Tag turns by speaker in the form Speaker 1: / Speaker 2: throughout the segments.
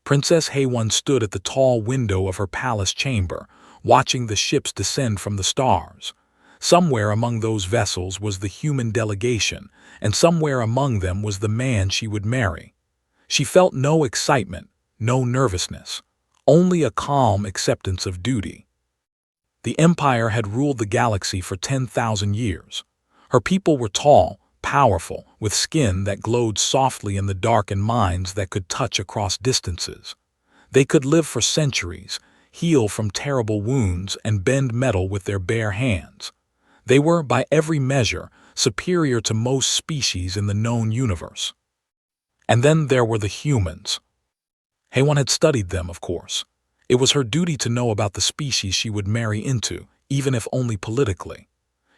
Speaker 1: Princess Haywan stood at the tall window of her palace chamber, watching the ships descend from the stars. Somewhere among those vessels was the human delegation, and somewhere among them was the man she would marry. She felt no excitement, no nervousness, only a calm acceptance of duty. The Empire had ruled the galaxy for 10,000 years. Her people were tall, powerful, with skin that glowed softly in the dark and minds that could touch across distances. They could live for centuries, heal from terrible wounds, and bend metal with their bare hands. They were, by every measure, superior to most species in the known universe. And then there were the humans. Haywan had studied them, of course. It was her duty to know about the species she would marry into, even if only politically.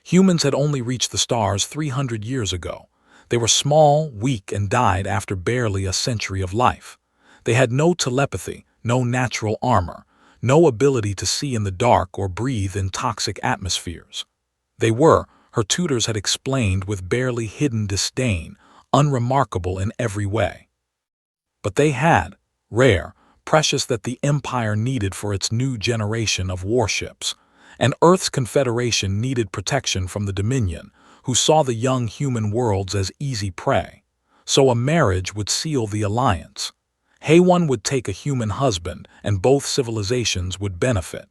Speaker 1: Humans had only reached the stars 300 years ago. They were small, weak, and died after barely a century of life. They had no telepathy, no natural armor, no ability to see in the dark or breathe in toxic atmospheres. They were, her tutors had explained with barely hidden disdain, unremarkable in every way. But they had, rare, precious that the Empire needed for its new generation of warships, and Earth's Confederation needed protection from the Dominion, who saw the young human worlds as easy prey. So a marriage would seal the alliance. Haywan would take a human husband, and both civilizations would benefit.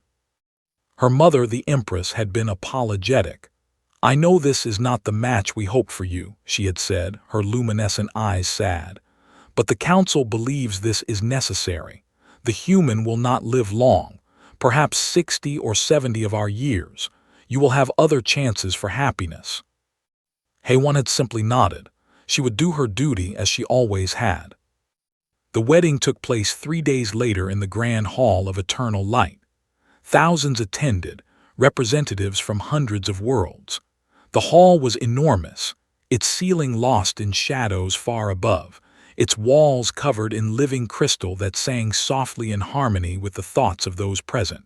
Speaker 1: Her mother, the Empress, had been apologetic. "I know this is not the match we hoped for you," she had said, her luminescent eyes sad. "But the Council believes this is necessary. The human will not live long, perhaps 60 or 70 of our years. You will have other chances for happiness." Haywan had simply nodded. She would do her duty as she always had. The wedding took place 3 days later in the Grand Hall of Eternal Light. Thousands attended, representatives from hundreds of worlds. The hall was enormous, its ceiling lost in shadows far above, its walls covered in living crystal that sang softly in harmony with the thoughts of those present.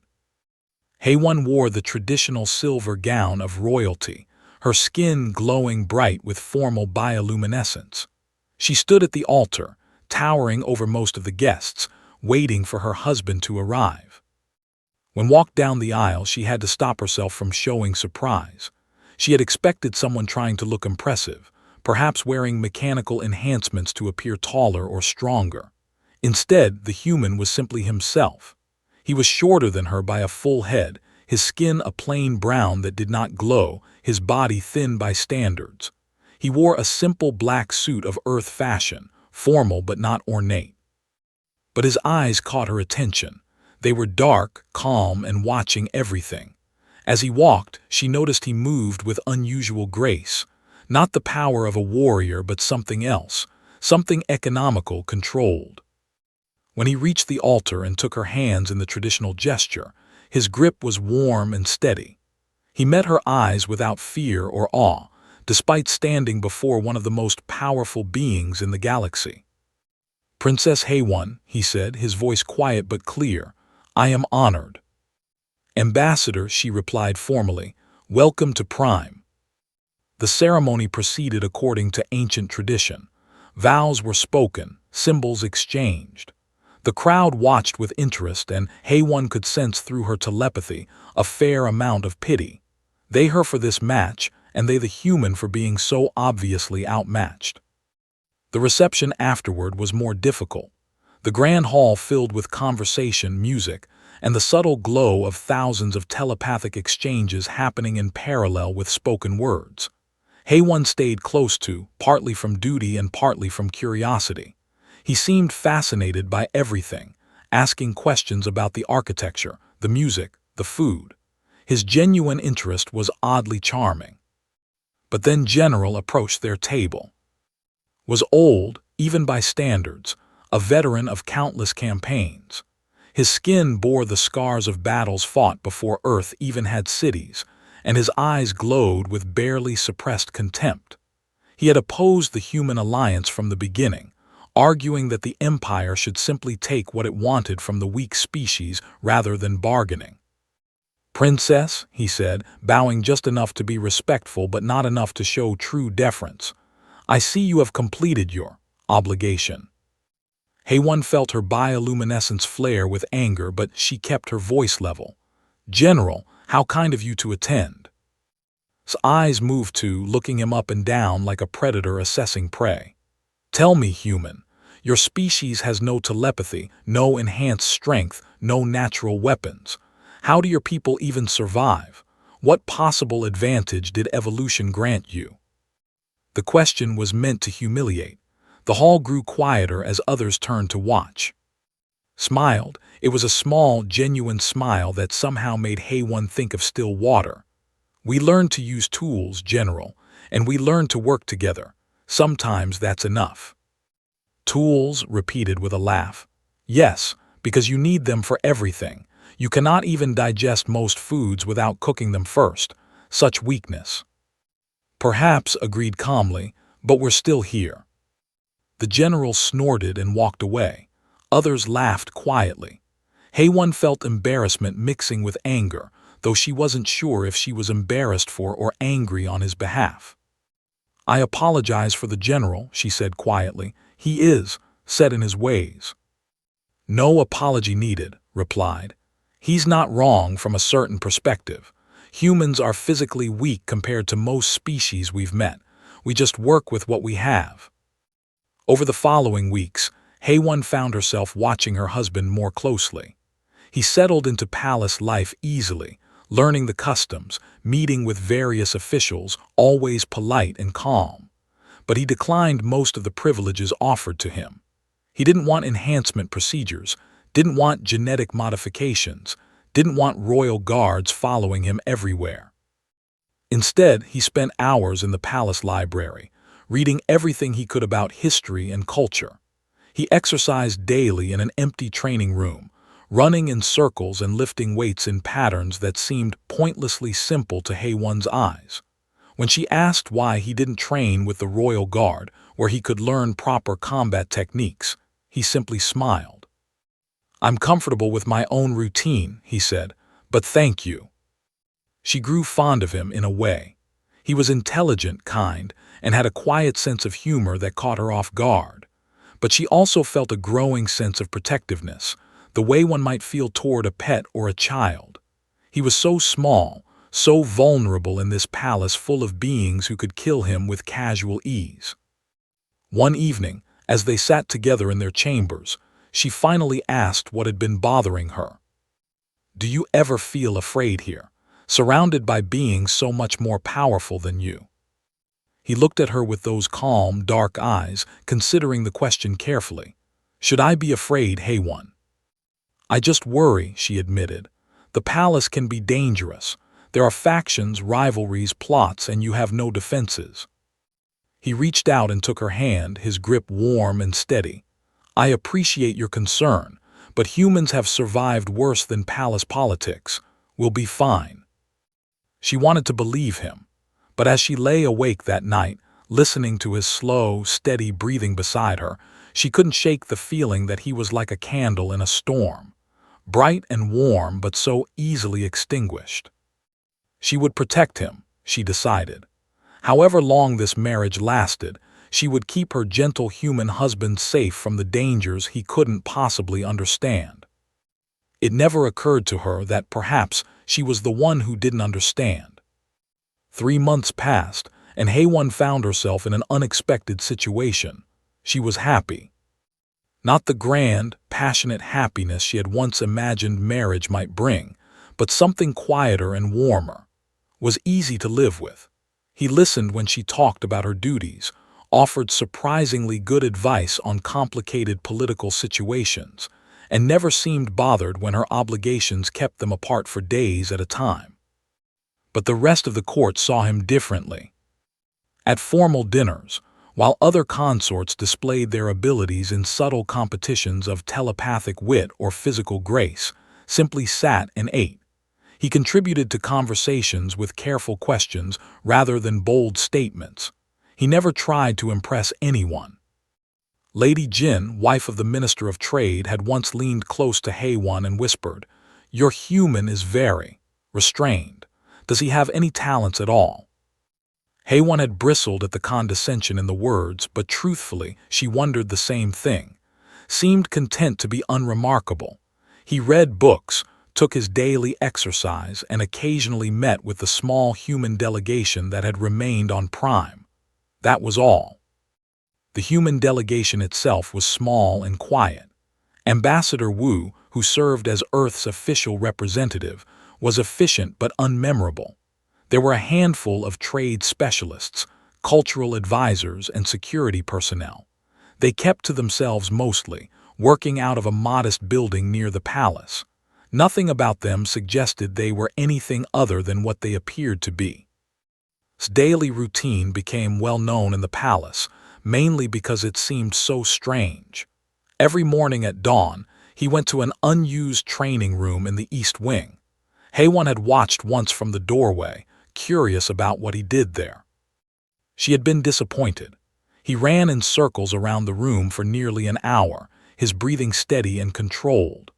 Speaker 1: Haywan wore the traditional silver gown of royalty, her skin glowing bright with formal bioluminescence. She stood at the altar, towering over most of the guests, waiting for her husband to arrive. When walked down the aisle, she had to stop herself from showing surprise. She had expected someone trying to look impressive, perhaps wearing mechanical enhancements to appear taller or stronger. Instead, the human was simply himself. He was shorter than her by a full head, his skin a plain brown that did not glow, his body thin by standards. He wore a simple black suit of Earth fashion, formal but not ornate. But his eyes caught her attention. They were dark, calm, and watching everything. As he walked, she noticed he moved with unusual grace. Not the power of a warrior, but something else, something economical, controlled. When he reached the altar and took her hands in the traditional gesture, his grip was warm and steady. He met her eyes without fear or awe, despite standing before one of the most powerful beings in the galaxy. "Princess Haywan," he said, his voice quiet but clear, "I am honored." "Ambassador," she replied formally, "welcome to Prime." The ceremony proceeded according to ancient tradition. Vows were spoken, symbols exchanged. The crowd watched with interest, and Haywan could sense through her telepathy a fair amount of pity. They her for this match, and they the human for being so obviously outmatched. The reception afterward was more difficult. The grand hall filled with conversation, music, and the subtle glow of thousands of telepathic exchanges happening in parallel with spoken words. Haywan stayed close to, partly from duty and partly from curiosity. He seemed fascinated by everything, asking questions about the architecture, the music, the food. His genuine interest was oddly charming. But then General approached their table. Was old, even by standards, a veteran of countless campaigns. His skin bore the scars of battles fought before Earth even had cities, and his eyes glowed with barely suppressed contempt. He had opposed the human alliance from the beginning, arguing that the Empire should simply take what it wanted from the weak species rather than bargaining. "Princess," he said, bowing just enough to be respectful but not enough to show true deference, "I see you have completed your obligation." Hei-1 felt her bioluminescence flare with anger, but she kept her voice level. "General, how kind of you to attend." His eyes moved to, looking him up and down like a predator assessing prey. "Tell me, human, your species has no telepathy, no enhanced strength, no natural weapons. How do your people even survive? What possible advantage did evolution grant you?" The question was meant to humiliate. The hall grew quieter as others turned to watch. Smiled. It was a small, genuine smile that somehow made Hei-1 think of still water. "We learned to use tools, General, and we learned to work together. Sometimes that's enough." "Tools," repeated with a laugh. "Yes, because you need them for everything. You cannot even digest most foods without cooking them first. Such weakness." "Perhaps," agreed calmly, "but we're still here." The general snorted and walked away. Others laughed quietly. Hei-1 felt embarrassment mixing with anger, though she wasn't sure if she was embarrassed for or angry on his behalf. "I apologize for the general," she said quietly. "He is set in his ways." "No apology needed," replied. "He's not wrong from a certain perspective. Humans are physically weak compared to most species we've met. We just work with what we have." Over the following weeks, Hei-1 found herself watching her husband more closely. He settled into palace life easily, learning the customs, meeting with various officials, always polite and calm. But he declined most of the privileges offered to him. He didn't want enhancement procedures, didn't want genetic modifications, didn't want royal guards following him everywhere. Instead, he spent hours in the palace library, reading everything he could about history and culture. He exercised daily in an empty training room, running in circles and lifting weights in patterns that seemed pointlessly simple to Hei-1's eyes. When she asked why he didn't train with the Royal Guard, where he could learn proper combat techniques, he simply smiled. "I'm comfortable with my own routine," he said, "but thank you." She grew fond of him in a way. He was intelligent, kind, and had a quiet sense of humor that caught her off guard. But she also felt a growing sense of protectiveness, the way one might feel toward a pet or a child. He was so small, so vulnerable in this palace full of beings who could kill him with casual ease. One evening, as they sat together in their chambers, she finally asked what had been bothering her. "Do you ever feel afraid here, surrounded by beings so much more powerful than you?" He looked at her with those calm, dark eyes, considering the question carefully. "Should I be afraid, Hei-1?" "I just worry," she admitted. "The palace can be dangerous. There are factions, rivalries, plots, and you have no defenses." He reached out and took her hand, his grip warm and steady. "I appreciate your concern, but humans have survived worse than palace politics. We'll be fine." She wanted to believe him, but as she lay awake that night, listening to his slow, steady breathing beside her, she couldn't shake the feeling that he was like a candle in a storm, bright and warm but so easily extinguished. She would protect him, she decided. However long this marriage lasted, she would keep her gentle human husband safe from the dangers he couldn't possibly understand. It never occurred to her that perhaps she was the one who didn't understand. 3 months passed, and Hei-1 found herself in an unexpected situation. She was happy. Not the grand, passionate happiness she had once imagined marriage might bring, but something quieter and warmer. Was easy to live with. He listened when she talked about her duties, offered surprisingly good advice on complicated political situations, and never seemed bothered when her obligations kept them apart for days at a time. But the rest of the court saw him differently. At formal dinners, while other consorts displayed their abilities in subtle competitions of telepathic wit or physical grace, simply sat and ate. He contributed to conversations with careful questions rather than bold statements. He never tried to impress anyone. Lady Jin, wife of the Minister of Trade, had once leaned close to Hei-1 and whispered, "Your human is very restrained. Does he have any talents at all?" Hei-1 had bristled at the condescension in the words, but truthfully, she wondered the same thing. seemed content to be unremarkable. He read books, took his daily exercise, and occasionally met with the small human delegation that had remained on Prime. That was all. The human delegation itself was small and quiet. Ambassador Wu, who served as Earth's official representative, was efficient but unmemorable. There were a handful of trade specialists, cultural advisors, and security personnel. They kept to themselves mostly, working out of a modest building near the palace. Nothing about them suggested they were anything other than what they appeared to be. His daily routine became well known in the palace, mainly because it seemed so strange. Every morning at dawn, he went to an unused training room in the East Wing. Haewon had watched once from the doorway, curious about what he did there. She had been disappointed. He ran in circles around the room for nearly an hour, his breathing steady and controlled.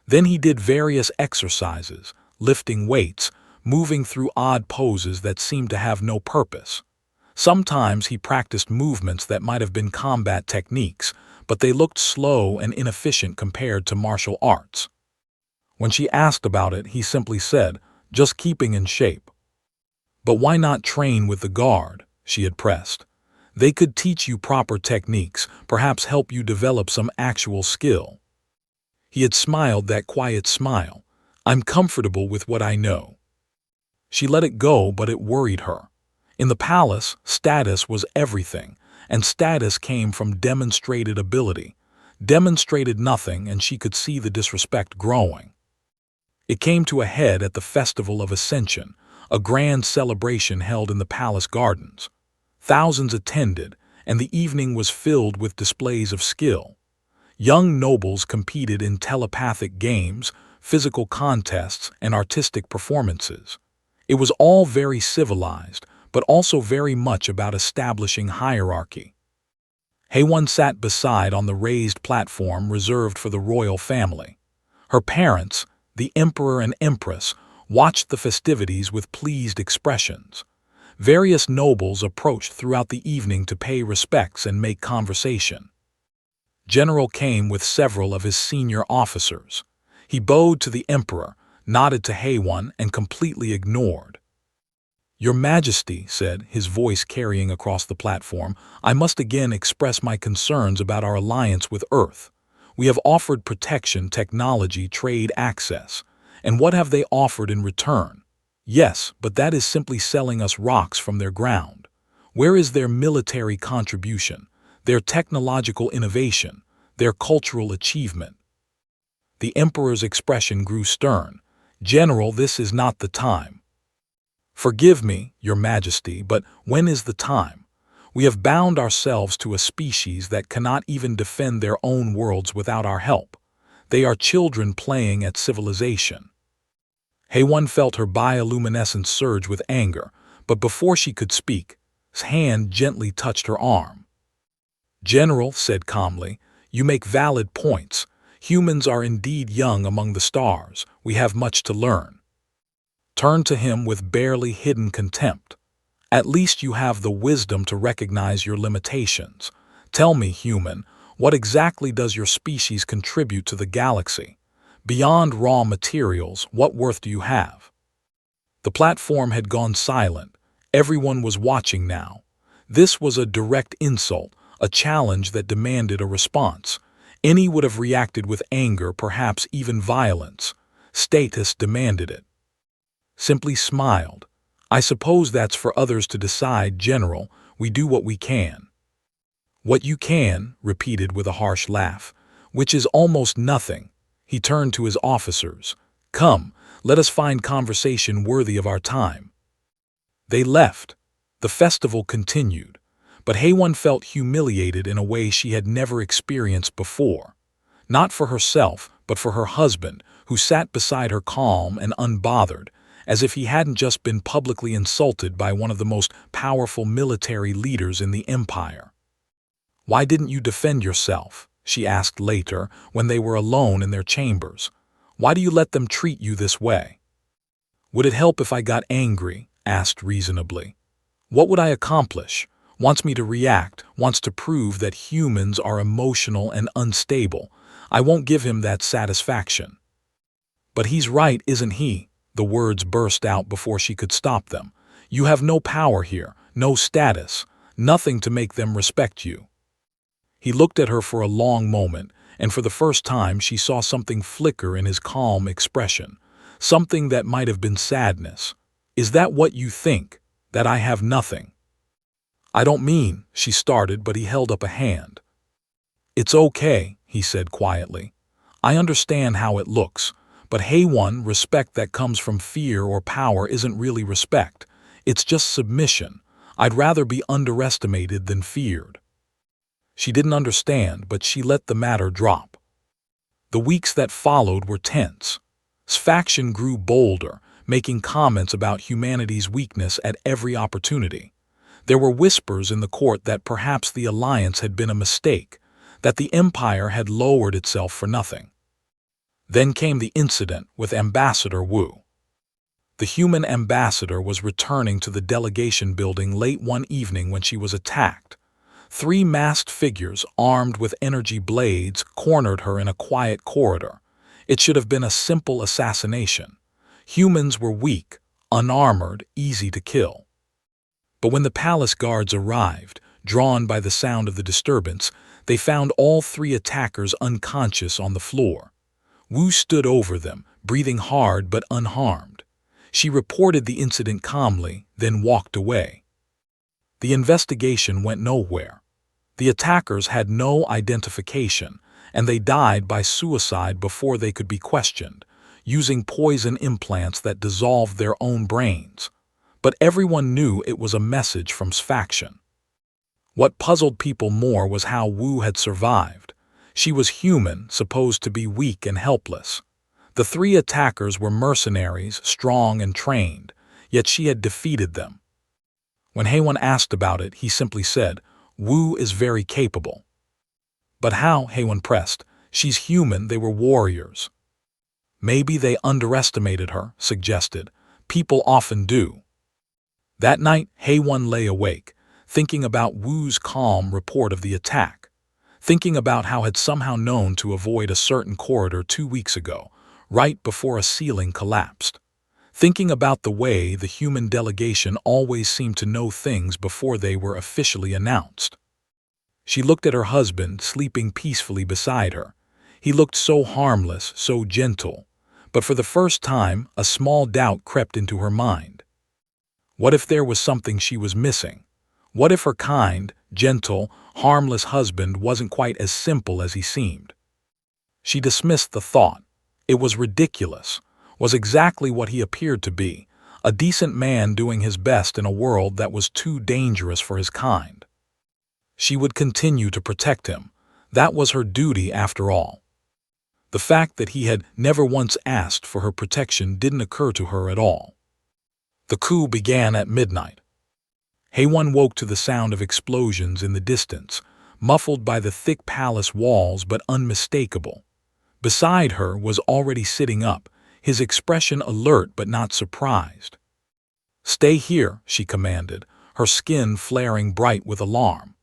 Speaker 1: Then he did various exercises, lifting weights, moving through odd poses that seemed to have no purpose. Sometimes he practiced movements that might have been combat techniques, but they looked slow and inefficient compared to martial arts. When she asked about it, he simply said, "Just keeping in shape." "But why not train with the guard?" she had pressed. "They could teach you proper techniques, perhaps help you develop some actual skill." He had smiled that quiet smile. "I'm comfortable with what I know." She let it go, but it worried her. In the palace, status was everything, and status came from demonstrated ability. Demonstrated nothing, and she could see the disrespect growing. It came to a head at the Festival of Ascension, a grand celebration held in the palace gardens. Thousands attended, and the evening was filled with displays of skill. Young nobles competed in telepathic games, physical contests, and artistic performances. It was all very civilized, but also very much about establishing hierarchy. Haewon sat beside on the raised platform reserved for the royal family. Her parents, the Emperor and Empress, watched the festivities with pleased expressions. Various nobles approached throughout the evening to pay respects and make conversation. General came with several of his senior officers. He bowed to the Emperor, nodded to Haewon, and completely ignored. "Your Majesty," said, his voice carrying across the platform, "I must again express my concerns about our alliance with Earth. We have offered protection, technology, trade access. And what have they offered in return? Yes, but that is simply selling us rocks from their ground. Where is their military contribution, their technological innovation, their cultural achievement?" The Emperor's expression grew stern. "General, this is not the time." "Forgive me, Your Majesty, but when is the time? We have bound ourselves to a species that cannot even defend their own worlds without our help. They are children playing at civilization." Haewon felt her bioluminescence surge with anger, but before she could speak, his hand gently touched her arm. "General," said calmly, "you make valid points. Humans are indeed young among the stars. We have much to learn." Turned to him with barely hidden contempt. "At least you have the wisdom to recognize your limitations. Tell me, human, what exactly does your species contribute to the galaxy? Beyond raw materials, what worth do you have?" The platform had gone silent. Everyone was watching now. This was a direct insult, a challenge that demanded a response. Any would have reacted with anger, perhaps even violence. Status demanded it. Simply smiled. "I suppose that's for others to decide, General. We do what we can." "What you can," repeated with a harsh laugh, "which is almost nothing." He turned to his officers. "Come, let us find conversation worthy of our time." They left. The festival continued, but Haewon felt humiliated in a way she had never experienced before. Not for herself, but for her husband, who sat beside her calm and unbothered, as if he hadn't just been publicly insulted by one of the most powerful military leaders in the empire. "Why didn't you defend yourself?" she asked later when they were alone in their chambers. "Why do you let them treat you this way?" "Would it help if I got angry?" asked reasonably. "What would I accomplish? wants me to react, wants to prove that humans are emotional and unstable. I won't give him that satisfaction." "But he's right, isn't he?" The words burst out before she could stop them. "You have no power here, no status, nothing to make them respect you." He looked at her for a long moment, and for the first time she saw something flicker in his calm expression, something that might have been sadness. "Is that what you think, that I have nothing?" "I don't mean," she started, but he held up a hand. "It's okay," he said quietly. "I understand how it looks, but hey, one, respect that comes from fear or power isn't really respect. It's just submission. I'd rather be underestimated than feared." She didn't understand, but she let the matter drop. The weeks that followed were tense. Faction grew bolder, making comments about humanity's weakness at every opportunity. There were whispers in the court that perhaps the alliance had been a mistake, that the Empire had lowered itself for nothing. Then came the incident with Ambassador Wu. The human ambassador was returning to the delegation building late one evening when she was attacked. 3 masked figures, armed with energy blades, cornered her in a quiet corridor. It should have been a simple assassination. Humans were weak, unarmored, easy to kill. But when the palace guards arrived, drawn by the sound of the disturbance, they found all 3 attackers unconscious on the floor. Wu stood over them, breathing hard but unharmed. She reported the incident calmly, then walked away. The investigation went nowhere. The attackers had no identification, and they died by suicide before they could be questioned, using poison implants that dissolved their own brains. But everyone knew it was a message from faction. What puzzled people more was how Wu had survived. She was human, supposed to be weak and helpless. The 3 attackers were mercenaries, strong and trained, yet she had defeated them. When Haewon asked about it, he simply said, "Wu is very capable." "But how?" Haewon pressed. "She's human, they were warriors." "Maybe they underestimated her," suggested. "People often do." That night, Haewon lay awake, thinking about Wu's calm report of the attack, thinking about how had somehow known to avoid a certain corridor 2 weeks ago, right before a ceiling collapsed, thinking about the way the human delegation always seemed to know things before they were officially announced. She looked at her husband sleeping peacefully beside her. He looked so harmless, so gentle, but for the first time a small doubt crept into her mind. What if there was something she was missing? What if her kind, gentle, harmless husband wasn't quite as simple as he seemed? She dismissed the thought. It was ridiculous, was exactly what he appeared to be, a decent man doing his best in a world that was too dangerous for his kind. She would continue to protect him. That was her duty after all. The fact that he had never once asked for her protection didn't occur to her at all. The coup began at midnight. Haewon woke to the sound of explosions in the distance, muffled by the thick palace walls but unmistakable. Beside her was already sitting up, his expression alert but not surprised. "Stay here," she commanded, her skin flaring bright with alarm.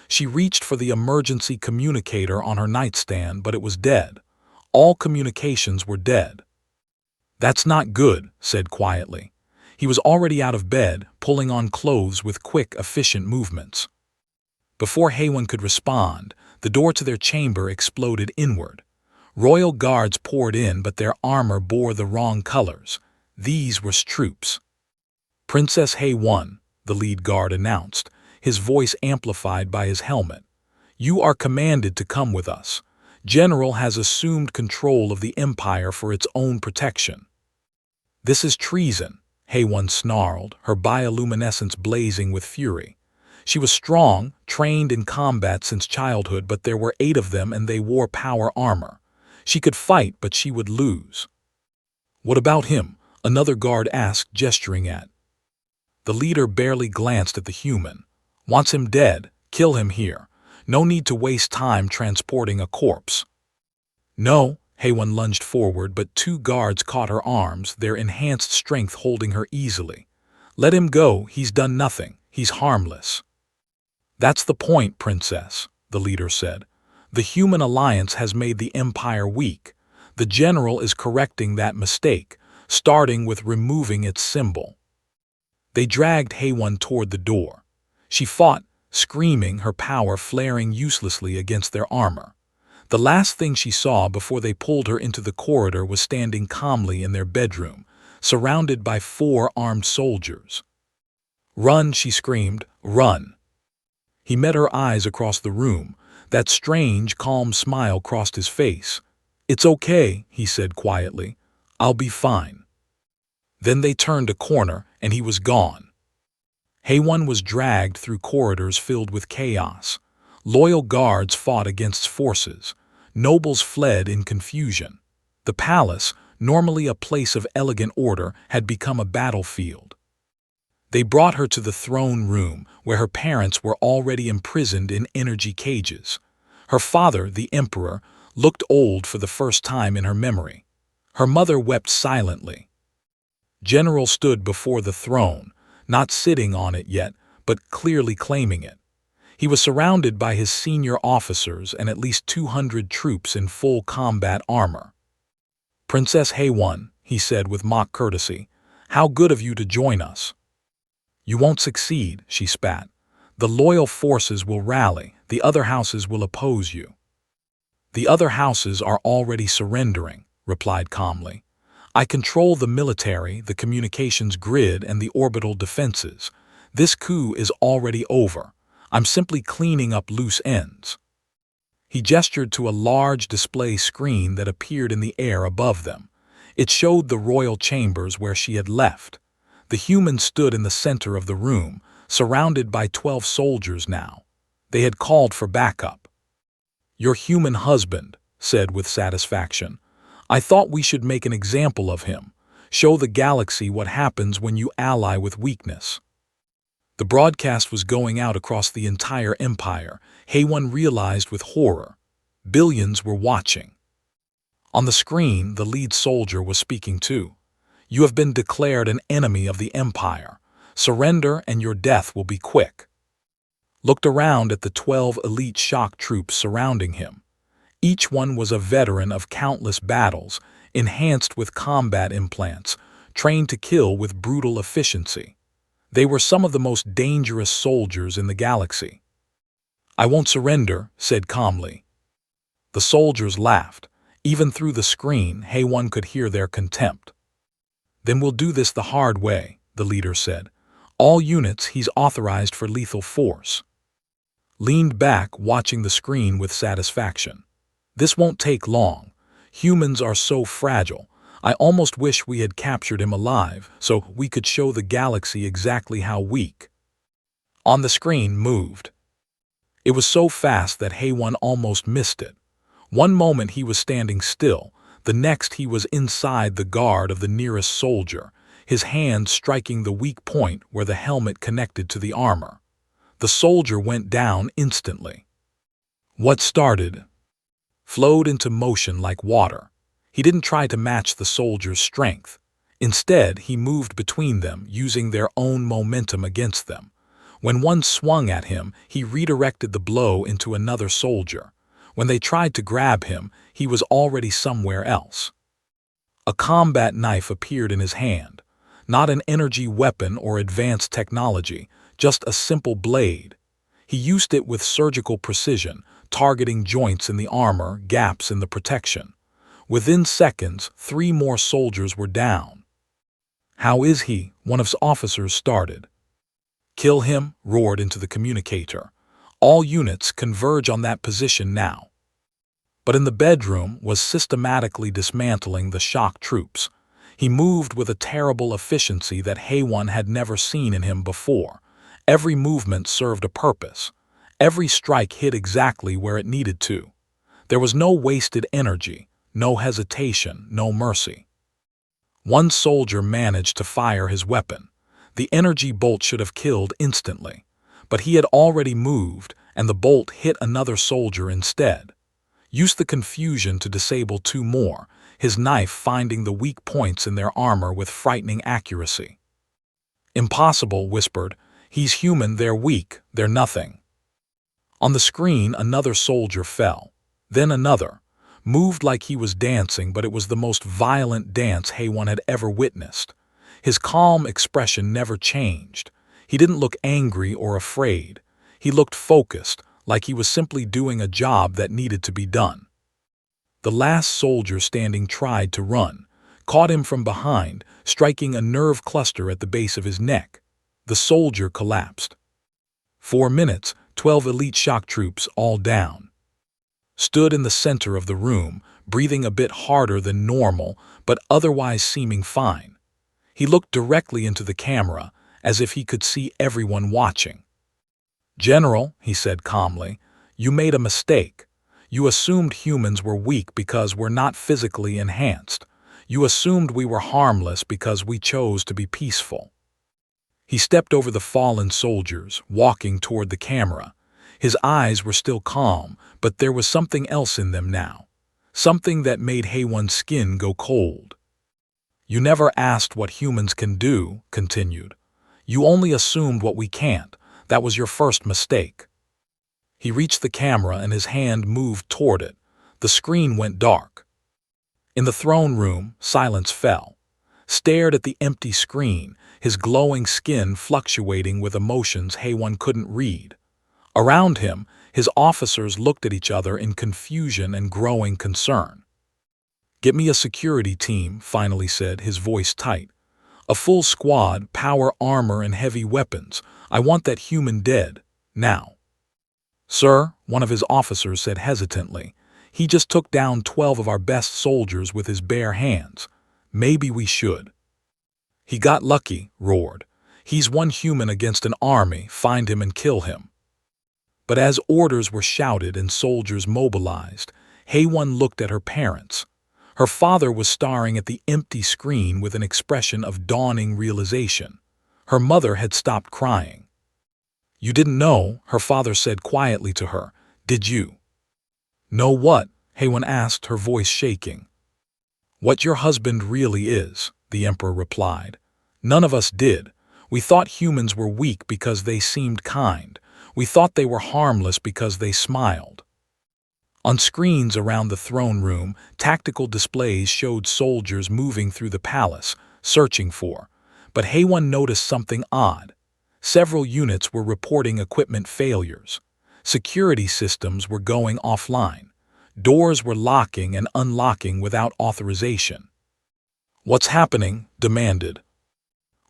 Speaker 1: She reached for the emergency communicator on her nightstand, but it was dead. All communications were dead. "That's not good," said quietly. He was already out of bed, pulling on clothes with quick, efficient movements. Before Haewon could respond, the door to their chamber exploded inward. Royal guards poured in, but their armor bore the wrong colors. These were troops. "Princess Haewon," the lead guard announced, his voice amplified by his helmet. "You are commanded to come with us. General has assumed control of the Empire for its own protection." "This is treason," Haewon snarled, her bioluminescence blazing with fury. She was strong, trained in combat since childhood, but there were 8 of them and they wore power armor. She could fight, but she would lose. "What about him?" another guard asked, gesturing at. The leader barely glanced at the human. "Wants him dead? Kill him here. No need to waste time transporting a corpse." "No," Haewon lunged forward, but 2 guards caught her arms, their enhanced strength holding her easily. "Let him go, he's done nothing, he's harmless." That's the point, Princess, the leader said. The human alliance has made the Empire weak. The general is correcting that mistake, starting with removing its symbol. They dragged HFY toward the door. She fought, screaming, her power flaring uselessly against their armor. The last thing she saw before they pulled her into the corridor was standing calmly in their bedroom, surrounded by 4 armed soldiers. "Run," she screamed, "run." He met her eyes across the room. That strange, calm smile crossed his face. "It's okay," he said quietly. "I'll be fine." Then they turned a corner, and he was gone. HFY was dragged through corridors filled with chaos. Loyal guards fought against forces. Nobles fled in confusion. The palace, normally a place of elegant order, had become a battlefield. They brought her to the throne room, where her parents were already imprisoned in energy cages. Her father, the emperor, looked old for the first time in her memory. Her mother wept silently. General stood before the throne, not sitting on it yet, but clearly claiming it. He was surrounded by his senior officers and at least 200 troops in full combat armor. "Princess HFY," he said with mock courtesy, "how good of you to join us." "You won't succeed," she spat. "The loyal forces will rally, the other houses will oppose you." "The other houses are already surrendering," replied calmly. "I control the military, the communications grid, and the orbital defenses. This coup is already over. I'm simply cleaning up loose ends." He gestured to a large display screen that appeared in the air above them. It showed the royal chambers where she had left. The human stood in the center of the room, surrounded by 12 soldiers now. They had called for backup. "Your human husband," said with satisfaction. "I thought we should make an example of him. Show the galaxy what happens when you ally with weakness." The broadcast was going out across the entire empire. HFY realized with horror. Billions were watching. On the screen, the lead soldier was speaking too. "You have been declared an enemy of the Empire. Surrender and your death will be quick." Looked around at the 12 elite shock troops surrounding him. Each one was a veteran of countless battles, enhanced with combat implants, trained to kill with brutal efficiency. They were some of the most dangerous soldiers in the galaxy. "I won't surrender," said calmly. The soldiers laughed. Even through the screen, HFY could hear their contempt. "Then we'll do this the hard way," the leader said. "All units, he's authorized for lethal force." Leaned back, watching the screen with satisfaction. "This won't take long. Humans are so fragile. I almost wish we had captured him alive, so we could show the galaxy exactly how weak." On the screen moved. It was so fast that HFY almost missed it. One moment he was standing still, the next he was inside the guard of the nearest soldier, his hand striking the weak point where the helmet connected to the armor. The soldier went down instantly. What started flowed into motion like water. He didn't try to match the soldier's strength. Instead, he moved between them, using their own momentum against them. When one swung at him, he redirected the blow into another soldier. When they tried to grab him, he was already somewhere else. A combat knife appeared in his hand. Not an energy weapon or advanced technology, just a simple blade. He used it with surgical precision, targeting joints in the armor, gaps in the protection. Within seconds, 3 more soldiers were down. "How is he?" one of his officers started. "Kill him," roared into the communicator. "All units converge on that position now." But in the bedroom was systematically dismantling the shock troops. He moved with a terrible efficiency that HFY had never seen in him before. Every movement served a purpose. Every strike hit exactly where it needed to. There was no wasted energy, no hesitation, no mercy. One soldier managed to fire his weapon. The energy bolt should have killed instantly. But he had already moved, and the bolt hit another soldier instead. Used the confusion to disable 2 more, his knife finding the weak points in their armor with frightening accuracy. "Impossible," whispered. "He's human, they're weak, they're nothing." On the screen, another soldier fell. Then another. Moved like he was dancing, but it was the most violent dance Haywan had ever witnessed. His calm expression never changed. He didn't look angry or afraid. He looked focused, like he was simply doing a job that needed to be done. The last soldier standing tried to run, caught him from behind, striking a nerve cluster at the base of his neck. The soldier collapsed. 4 minutes, 12 elite shock troops, all down. Stood in the center of the room, breathing a bit harder than normal, but otherwise seeming fine. He looked directly into the camera, as if he could see everyone watching. "General," he said calmly, "you made a mistake. You assumed humans were weak because we're not physically enhanced. You assumed we were harmless because we chose to be peaceful." He stepped over the fallen soldiers, walking toward the camera. His eyes were still calm, but there was something else in them now. Something that made Haywan's skin go cold. "You never asked what humans can do," continued. "You only assumed what we can't. That was your first mistake." He reached the camera and his hand moved toward it. The screen went dark. In the throne room, silence fell. Stared at the empty screen, his glowing skin fluctuating with emotions Haywan couldn't read. Around him, his officers looked at each other in confusion and growing concern. "Get me a security team," finally said, his voice tight. "A full squad, power armor and heavy weapons. I want that human dead, now." "Sir," one of his officers said hesitantly, "he just took down 12 of our best soldiers with his bare hands. Maybe we should." "He got lucky," roared. "He's one human against an army. Find him and kill him." But as orders were shouted and soldiers mobilized, Haywan looked at her parents. Her father was staring at the empty screen with an expression of dawning realization. Her mother had stopped crying. "You didn't know," her father said quietly to her. "Did you?" "Know what?" Haywan asked, her voice shaking. "What your husband really is," the Emperor replied. "None of us did. We thought humans were weak because they seemed kind. We thought they were harmless because they smiled." On screens around the throne room, tactical displays showed soldiers moving through the palace, searching for. But Haywan noticed something odd. Several units were reporting equipment failures. Security systems were going offline. Doors were locking and unlocking without authorization. "What's happening?" demanded.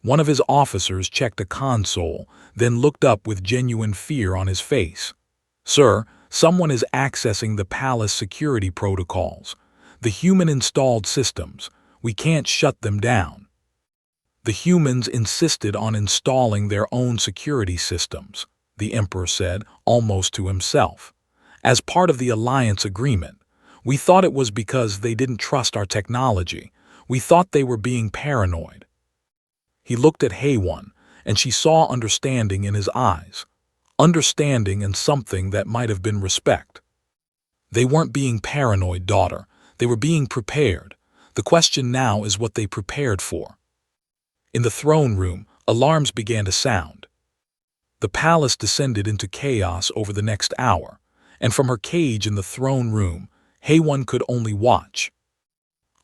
Speaker 1: One of his officers checked a console, then looked up with genuine fear on his face. "Sir, someone is accessing the palace security protocols. The human-installed systems. We can't shut them down." "The humans insisted on installing their own security systems," the Emperor said, almost to himself. "As part of the alliance agreement. We thought it was because they didn't trust our technology. We thought they were being paranoid." He looked at Haywan, and she saw understanding in his eyes. Understanding and something that might have been respect. "They weren't being paranoid, daughter. They were being prepared. The question now is what they prepared for." In the throne room, alarms began to sound. The palace descended into chaos over the next hour, and from her cage in the throne room, Haywan could only watch.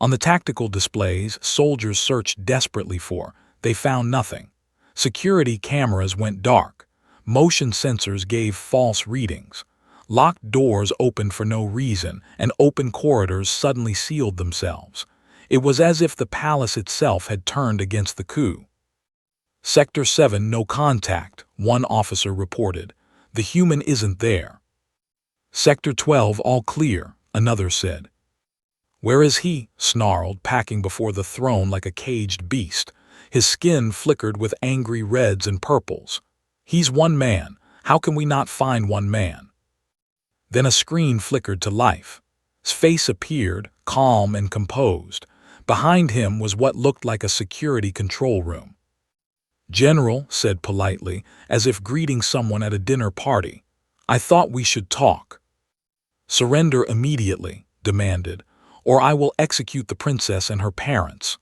Speaker 1: On the tactical displays soldiers searched desperately for, they found nothing. Security cameras went dark. Motion sensors gave false readings. Locked doors opened for no reason, and open corridors suddenly sealed themselves. It was as if the palace itself had turned against the coup. "Sector 7, no contact," one officer reported. "The human isn't there." "Sector 12, all clear," another said. "Where is he?" snarled, packing before the throne like a caged beast. His skin flickered with angry reds and purples. "He's one man. How can we not find one man?" Then a screen flickered to life. His face appeared, calm and composed. Behind him was what looked like a security control room. "General," said politely, as if greeting someone at a dinner party, "I thought we should talk." "Surrender immediately," demanded, "or I will execute the princess and her parents."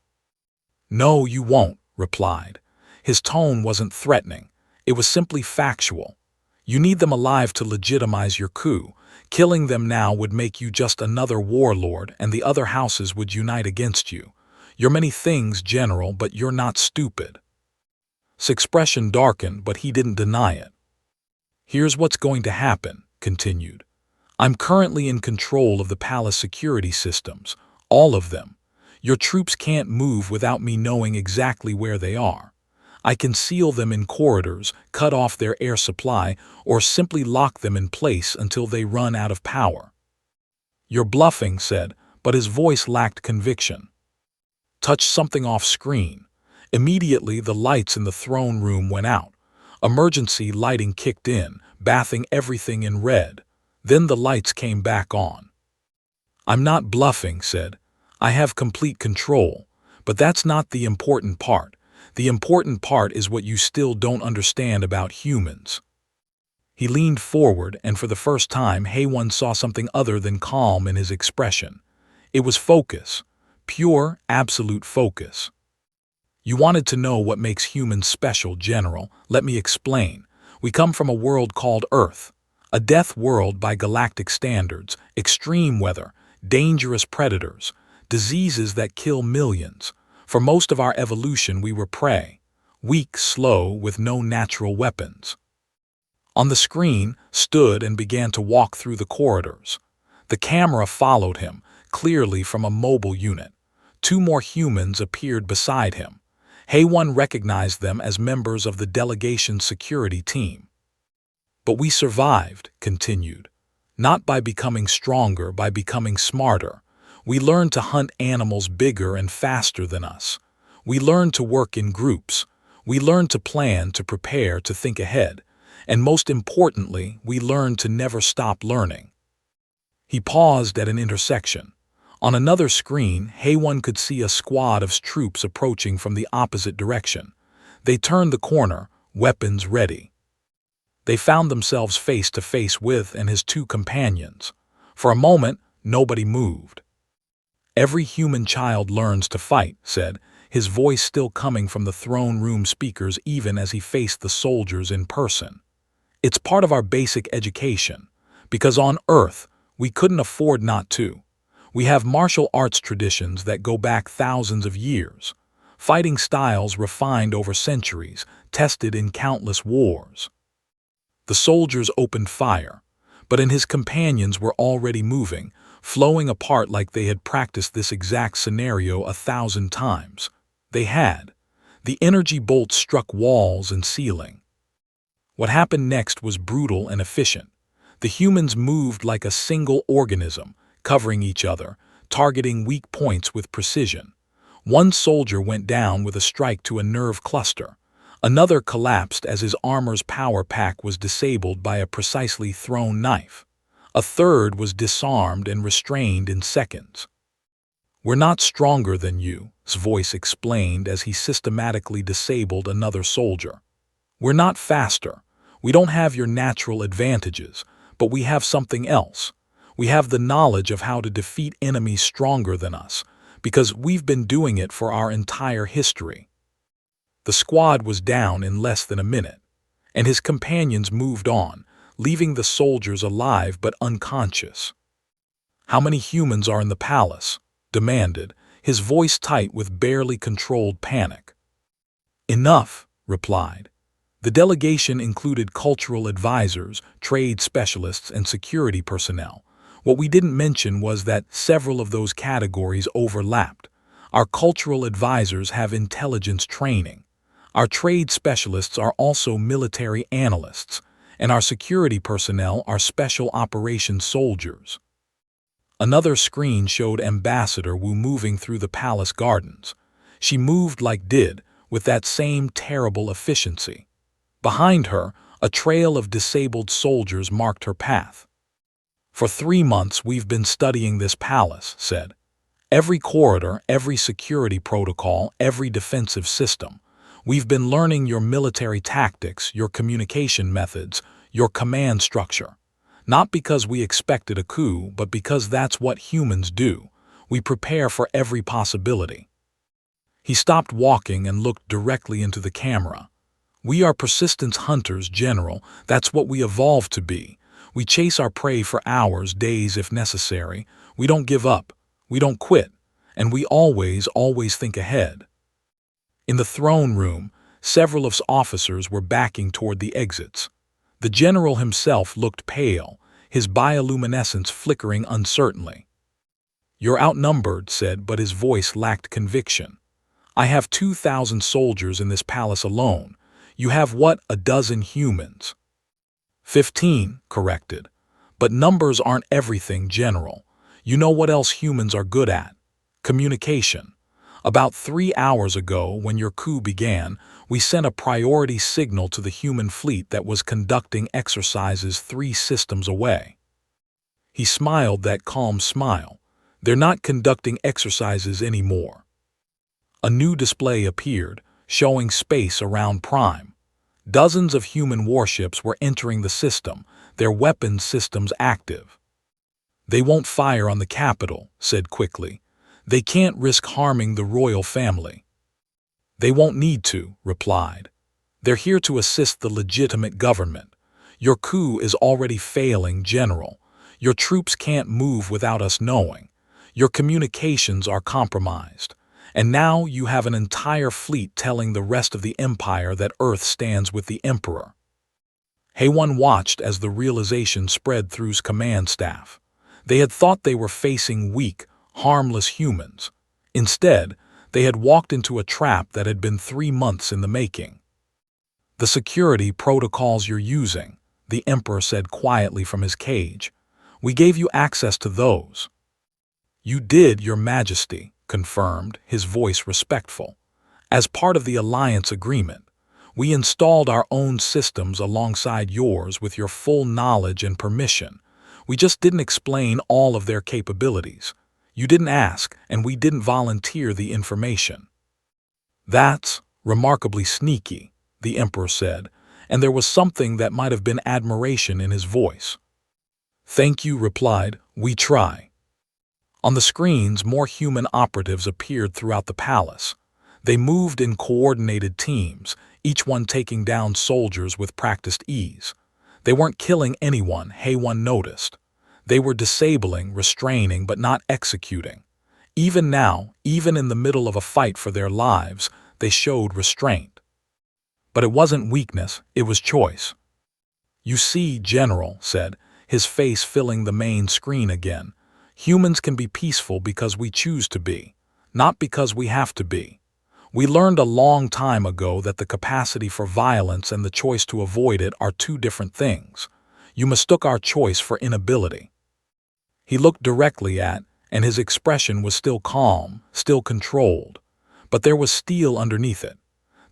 Speaker 1: "No, you won't," replied. His tone wasn't threatening. It was simply factual. You need them alive to legitimize your coup. Killing them now would make you just another warlord, and the other houses would unite against you. You're many things, General, but you're not stupid. His expression darkened, but he didn't deny it. Here's what's going to happen, continued. I'm currently in control of the palace security systems, all of them. Your troops can't move without me knowing exactly where they are. I can seal them in corridors, cut off their air supply, or simply lock them in place until they run out of power. You're bluffing, said, but his voice lacked conviction. Touch something off screen. Immediately, the lights in the throne room went out. Emergency lighting kicked in, bathing everything in red. Then the lights came back on. I'm not bluffing, said. I have complete control. But that's not the important part. The important part is what you still don't understand about humans. He leaned forward, and for the first time, HFY saw something other than calm in his expression. It was focus. Pure, absolute focus. You wanted to know what makes humans special, General. Let me explain. We come from a world called Earth. A death world by galactic standards, extreme weather, dangerous predators, diseases that kill millions. For most of our evolution, we were prey. Weak, slow, with no natural weapons. On the screen, stood and began to walk through the corridors. The camera followed him, clearly from a mobile unit. 2 more humans appeared beside him. HFY recognized them as members of the delegation's security team. But we survived, continued. Not by becoming stronger, by becoming smarter. We learned to hunt animals bigger and faster than us. We learned to work in groups. We learned to plan, to prepare, to think ahead. And most importantly, we learned to never stop learning. He paused at an intersection. On another screen, HFY could see a squad of troops approaching from the opposite direction. They turned the corner, weapons ready. They found themselves face to face with and his 2 companions. For a moment, nobody moved. Every human child learns to fight, said, his voice still coming from the throne room speakers even as he faced the soldiers in person. It's part of our basic education, because on Earth, we couldn't afford not to. We have martial arts traditions that go back thousands of years, fighting styles refined over centuries, tested in countless wars. The soldiers opened fire, but his companions were already moving, flowing apart like they had practiced this exact scenario 1,000 times. They had. The energy bolts struck walls and ceiling. What happened next was brutal and efficient. The humans moved like a single organism, covering each other, targeting weak points with precision. One soldier went down with a strike to a nerve cluster. Another collapsed as his armor's power pack was disabled by a precisely thrown knife. A third was disarmed and restrained in seconds. We're not stronger than you, his voice explained as he systematically disabled another soldier. We're not faster. We don't have your natural advantages, but we have something else. We have the knowledge of how to defeat enemies stronger than us, because we've been doing it for our entire history. The squad was down in less than a minute, and his companions moved on, leaving the soldiers alive but unconscious. How many humans are in the palace? Demanded, his voice tight with barely controlled panic. Enough, replied. The delegation included cultural advisors, trade specialists, and security personnel. What we didn't mention was that several of those categories overlapped. Our cultural advisors have intelligence training. Our trade specialists are also military analysts, and our security personnel are special operations soldiers. Another screen showed Ambassador Wu moving through the palace gardens. She moved like did, with that same terrible efficiency. Behind her, a trail of disabled soldiers marked her path. For 3 months we've been studying this palace, said. Every corridor, every security protocol, every defensive system. We've been learning your military tactics, your communication methods, your command structure. Not because we expected a coup, but because that's what humans do. We prepare for every possibility. He stopped walking and looked directly into the camera. We are persistence hunters, General. That's what we evolved to be. We chase our prey for hours, days if necessary. We don't give up. We don't quit. And we always think ahead. In the throne room, several of his officers were backing toward the exits. The general himself looked pale, his bioluminescence flickering uncertainly. "You're outnumbered," said, but his voice lacked conviction. "I have 2,000 soldiers in this palace alone. You have what, a dozen humans?" 15, corrected. "But numbers aren't everything, General. You know what else humans are good at? Communication. About 3 hours ago, when your coup began, we sent a priority signal to the human fleet that was conducting exercises 3 systems away." He smiled that calm smile. "They're not conducting exercises anymore." A new display appeared, showing space around Prime. Dozens of human warships were entering the system, their weapons systems active. "They won't fire on the capital," said quickly. "They can't risk harming the royal family." "They won't need to," replied. "They're here to assist the legitimate government. Your coup is already failing, General. Your troops can't move without us knowing. Your communications are compromised. And now you have an entire fleet telling the rest of the Empire that Earth stands with the Emperor." HFY watched as the realization spread through his command staff. They had thought they were facing weak, harmless humans. Instead, they had walked into a trap that had been 3 months in the making. "The security protocols you're using," the Emperor said quietly from his cage. "We gave you access to those." "You did, Your Majesty," confirmed, his voice respectful. "As part of the alliance agreement, we installed our own systems alongside yours with your full knowledge and permission. We just didn't explain all of their capabilities. You didn't ask, and we didn't volunteer the information." "That's remarkably sneaky," the Emperor said, and there was something that might have been admiration in his voice. "Thank you," replied, "we try." On the screens, more human operatives appeared throughout the palace. They moved in coordinated teams, each one taking down soldiers with practiced ease. They weren't killing anyone, HFY noticed. They were disabling, restraining, but not executing. Even now, even in the middle of a fight for their lives, they showed restraint. But it wasn't weakness, it was choice. "You see," General said, his face filling the main screen again, "humans can be peaceful because we choose to be, not because we have to be. We learned a long time ago that the capacity for violence and the choice to avoid it are 2 different things. You mistook our choice for inability." He looked directly at, and his expression was still calm, still controlled. But there was steel underneath it.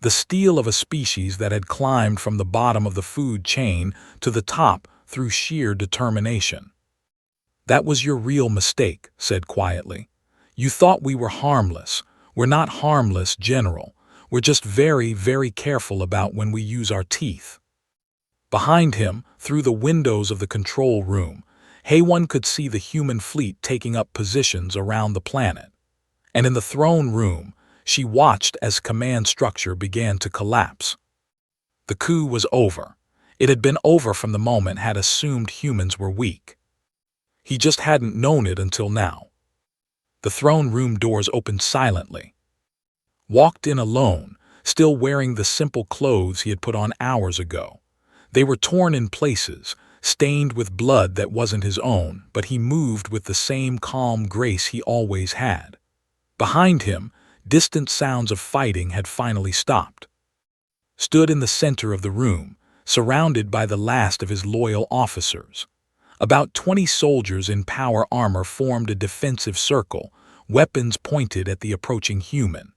Speaker 1: The steel of a species that had climbed from the bottom of the food chain to the top through sheer determination. "That was your real mistake," said quietly. "You thought we were harmless. We're not harmless, General. We're just very careful about when we use our teeth." Behind him, through the windows of the control room, HFY could see the human fleet taking up positions around the planet. And in the throne room, she watched as command structure began to collapse. The coup was over. It had been over from the moment had assumed humans were weak. He just hadn't known it until now. The throne room doors opened silently. Walked in alone, still wearing the simple clothes he had put on hours ago. They were torn in places, stained with blood that wasn't his own, but he moved with the same calm grace he always had. Behind him, distant sounds of fighting had finally stopped. Stood in the center of the room, surrounded by the last of his loyal officers. About 20 soldiers in power armor formed a defensive circle, weapons pointed at the approaching human.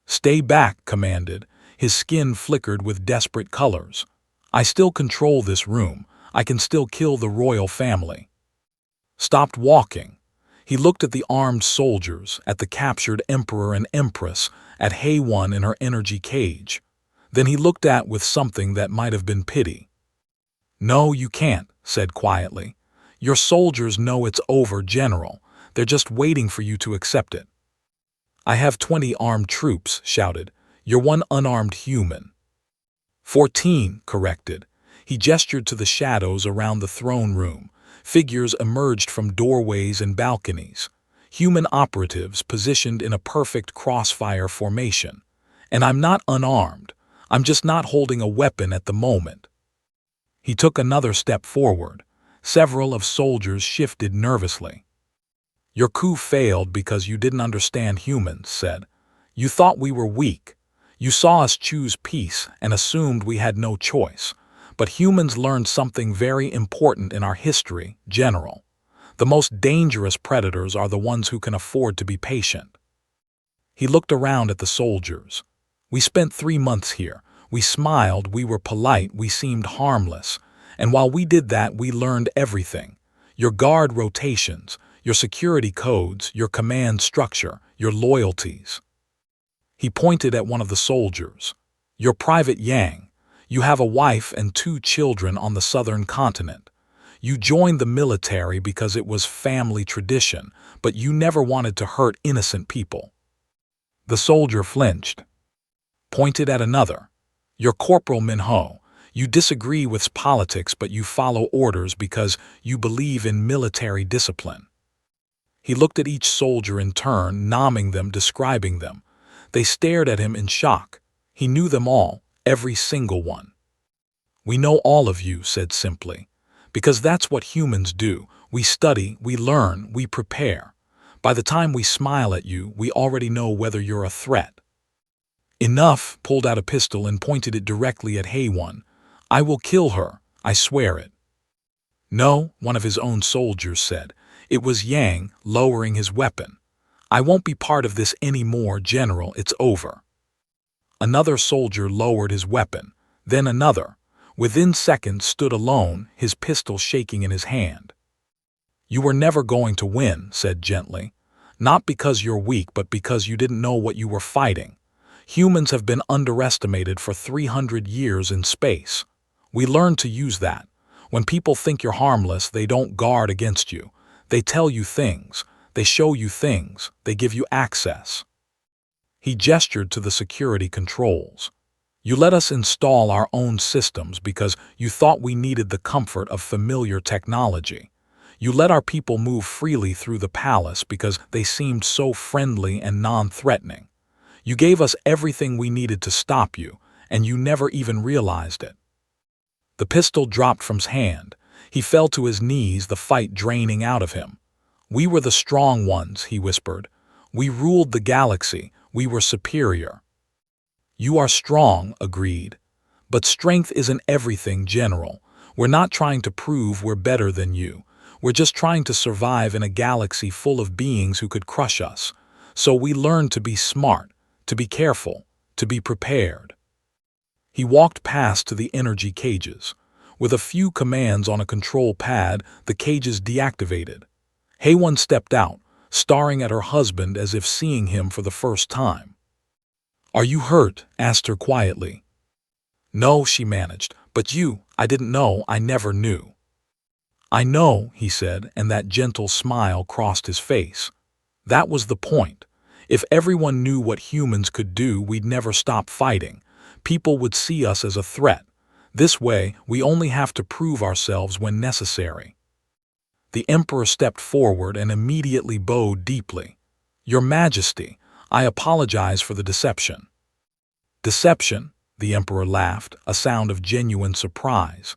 Speaker 1: "Stay back," commanded. His skin flickered with desperate colors. "I still control this room. I can still kill the royal family." Stopped walking. He looked at the armed soldiers, at the captured emperor and empress, at HFY in her energy cage. Then he looked at with something that might have been pity. "No, you can't," said quietly. "Your soldiers know it's over, General. They're just waiting for you to accept it." "I have 20 armed troops," shouted. "You're one unarmed human." 14, corrected. He gestured to the shadows around the throne room. Figures emerged from doorways and balconies. Human operatives positioned in a perfect crossfire formation. And I'm not unarmed. I'm just not holding a weapon at the moment. He took another step forward. Several of soldiers shifted nervously. Your coup failed because you didn't understand humans, said. You thought we were weak. You saw us choose peace and assumed we had no choice. But humans learned something very important in our history, General. The most dangerous predators are the ones who can afford to be patient. He looked around at the soldiers. We spent 3 months here. We smiled, we were polite, we seemed harmless. And while we did that, we learned everything. Your guard rotations, your security codes, your command structure, your loyalties. He pointed at one of the soldiers. You're Private Yang. You have a wife and 2 children on the southern continent. You joined the military because it was family tradition, but you never wanted to hurt innocent people. The soldier flinched, pointed at another. You're Corporal Minho. You disagree with politics, but you follow orders because you believe in military discipline. He looked at each soldier in turn, naming them, describing them. They stared at him in shock. He knew them all, every single one. We know all of you, said simply, because that's what humans do. We study, we learn, we prepare. By the time we smile at you, we already know whether you're a threat. Enough, pulled out a pistol and pointed it directly at HFY. I will kill her, I swear it. No, one of his own soldiers said. It was Yang, lowering his weapon. I won't be part of this anymore, General, it's over. Another soldier lowered his weapon, then another. Within seconds stood alone, his pistol shaking in his hand. You were never going to win, said gently. Not because you're weak, but because you didn't know what you were fighting. Humans have been underestimated for 300 years in space. We learned to use that. When people think you're harmless, they don't guard against you. They tell you things. They show you things. They give you access. He gestured to the security controls. You let us install our own systems because you thought we needed the comfort of familiar technology. You let our people move freely through the palace because they seemed so friendly and non-threatening. You gave us everything we needed to stop you, and you never even realized it. The pistol dropped from his hand. He fell to his knees, the fight draining out of him. We were the strong ones, he whispered. We ruled the galaxy. We were superior. You are strong, agreed. But strength isn't everything, General. We're not trying to prove we're better than you. We're just trying to survive in a galaxy full of beings who could crush us. So we learned to be smart, to be careful, to be prepared. He walked past to the energy cages. With a few commands on a control pad, the cages deactivated. HFY stepped out, staring at her husband as if seeing him for the first time. Are you hurt? Asked her quietly. No, she managed. But you, I didn't know, I never knew. I know, he said, and that gentle smile crossed his face. That was the point. If everyone knew what humans could do, we'd never stop fighting. People would see us as a threat. This way, we only have to prove ourselves when necessary. The Emperor stepped forward and immediately bowed deeply. Your Majesty, I apologize for the deception. Deception? The Emperor laughed, a sound of genuine surprise.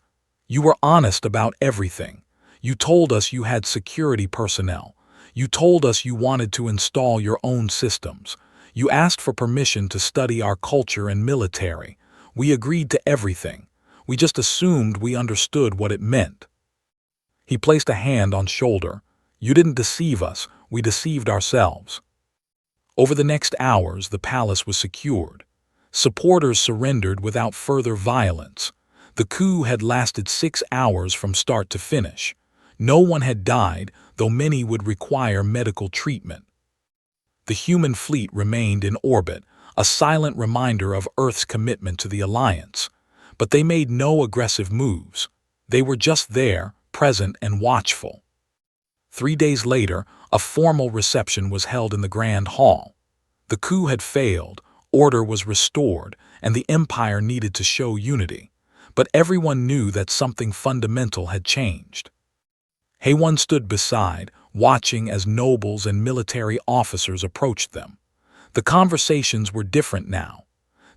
Speaker 1: You were honest about everything. You told us you had security personnel. You told us you wanted to install your own systems. You asked for permission to study our culture and military. We agreed to everything. We just assumed we understood what it meant. He placed a hand on shoulder. You didn't deceive us, we deceived ourselves. Over the next hours, the palace was secured. Supporters surrendered without further violence. The coup had lasted 6 hours from start to finish. No one had died, though many would require medical treatment. The human fleet remained in orbit, a silent reminder of Earth's commitment to the Alliance. But they made no aggressive moves. They were just there, present and watchful. 3 days later, a formal reception was held in the Grand Hall. The coup had failed. Order was restored, and the empire needed to show unity. But everyone knew that something fundamental had changed. HFY stood beside, watching as nobles and military officers approached them. The conversations were different now.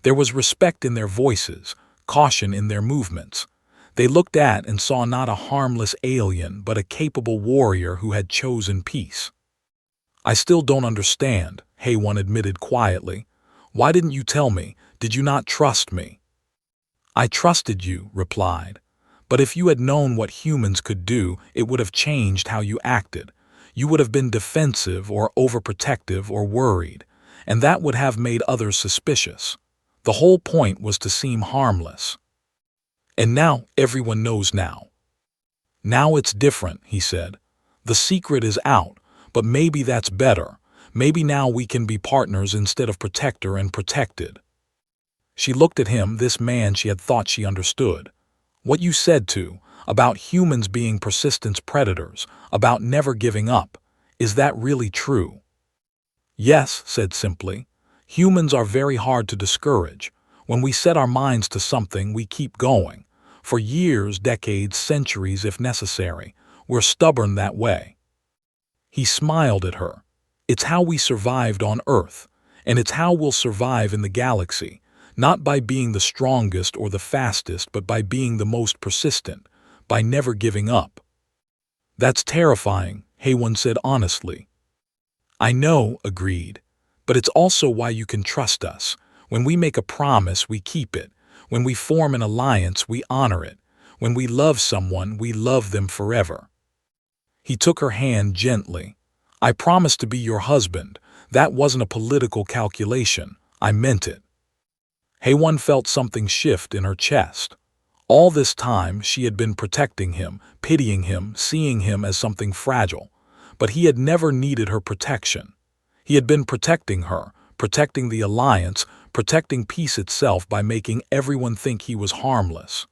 Speaker 1: There was respect in their voices, caution in their movements. They looked at and saw not a harmless alien, but a capable warrior who had chosen peace. "I still don't understand," HFY admitted quietly. "Why didn't you tell me? Did you not trust me?" "I trusted you," replied. "But if you had known what humans could do, it would have changed how you acted. You would have been defensive or overprotective or worried, and that would have made others suspicious. The whole point was to seem harmless. And now everyone knows now." "Now it's different," he said. "The secret is out, but maybe that's better. Maybe now we can be partners instead of protector and protected." She looked at him, this man she had thought she understood. "What you said about humans being persistence predators, about never giving up, is that really true?" "Yes," said simply. "Humans are very hard to discourage. When we set our minds to something, we keep going. For years, decades, centuries if necessary. We're stubborn that way." He smiled at her. "It's how we survived on Earth, and it's how we'll survive in the galaxy, not by being the strongest or the fastest, but by being the most persistent, by never giving up." "That's terrifying," HFY said honestly. "I know," agreed, "but it's also why you can trust us. When we make a promise, we keep it. When we form an alliance, we honor it. When we love someone, we love them forever." He took her hand gently. "I promised to be your husband. That wasn't a political calculation. I meant it." HFY felt something shift in her chest. All this time, she had been protecting him, pitying him, seeing him as something fragile. But he had never needed her protection. He had been protecting her, protecting the alliance, protecting peace itself by making everyone think he was harmless.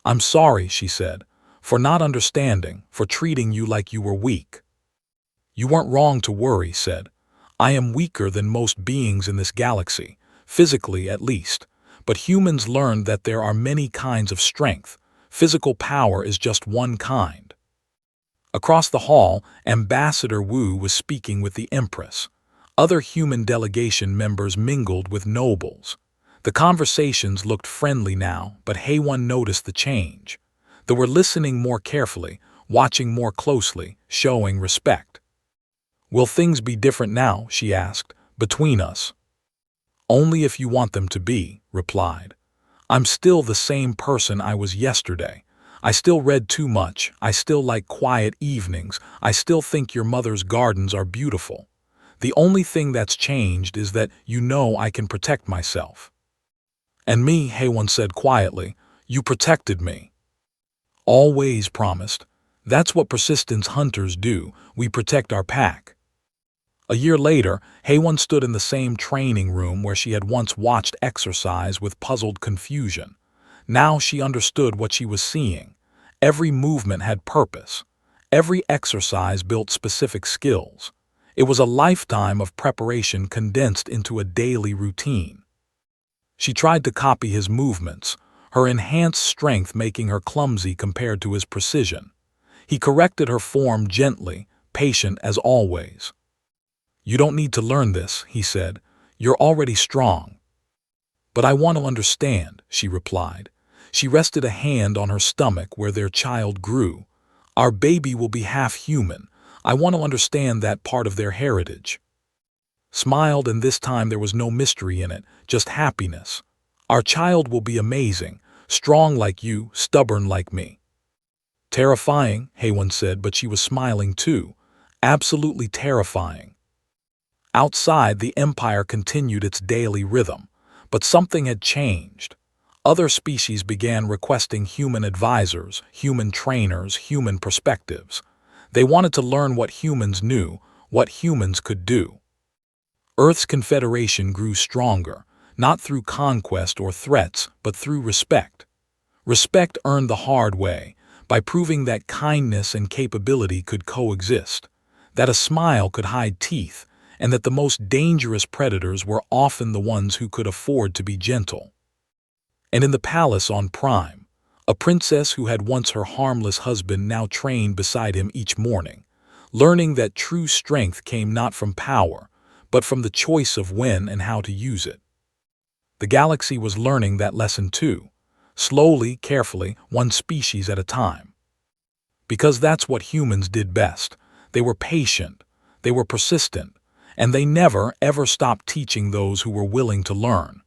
Speaker 1: "I'm sorry," she said, "for not understanding, for treating you like you were weak." "You weren't wrong to worry," said. "I am weaker than most beings in this galaxy, physically at least. But humans learned that there are many kinds of strength. Physical power is just one kind." Across the hall, Ambassador Wu was speaking with the Empress. Other human delegation members mingled with nobles. The conversations looked friendly now, but HFY noticed the change. They were listening more carefully, watching more closely, showing respect. "Will things be different now?" she asked, "between us?" "Only if you want them to be," replied. "I'm still the same person I was yesterday. I still read too much, I still like quiet evenings, I still think your mother's gardens are beautiful. The only thing that's changed is that you know I can protect myself." "And me," HFY said quietly, "you protected me." "Always promised. That's what persistence hunters do, we protect our pack." A year later, HFY stood in the same training room where she had once watched exercise with puzzled confusion. Now she understood what she was seeing. Every movement had purpose. Every exercise built specific skills. It was a lifetime of preparation condensed into a daily routine. She tried to copy his movements, her enhanced strength making her clumsy compared to his precision. He corrected her form gently, patient as always. "You don't need to learn this," he said. "You're already strong." "But I want to understand," she replied. She rested a hand on her stomach where their child grew. "Our baby will be half human. I want to understand that part of their heritage." Smiled, and this time there was no mystery in it, just happiness. "Our child will be amazing, strong like you, stubborn like me." "Terrifying," HFY said, but she was smiling too. "Absolutely terrifying." Outside, the Empire continued its daily rhythm, but something had changed. Other species began requesting human advisors, human trainers, human perspectives. They wanted to learn what humans knew, what humans could do. Earth's confederation grew stronger, not through conquest or threats, but through respect. Respect earned the hard way, by proving that kindness and capability could coexist, that a smile could hide teeth, and that the most dangerous predators were often the ones who could afford to be gentle. And in the palace on Prime, a princess who had once her harmless husband now trained beside him each morning, learning that true strength came not from power, but from the choice of when and how to use it. The galaxy was learning that lesson too, slowly, carefully, one species at a time. Because that's what humans did best. They were patient, they were persistent, and they never, ever stopped teaching those who were willing to learn.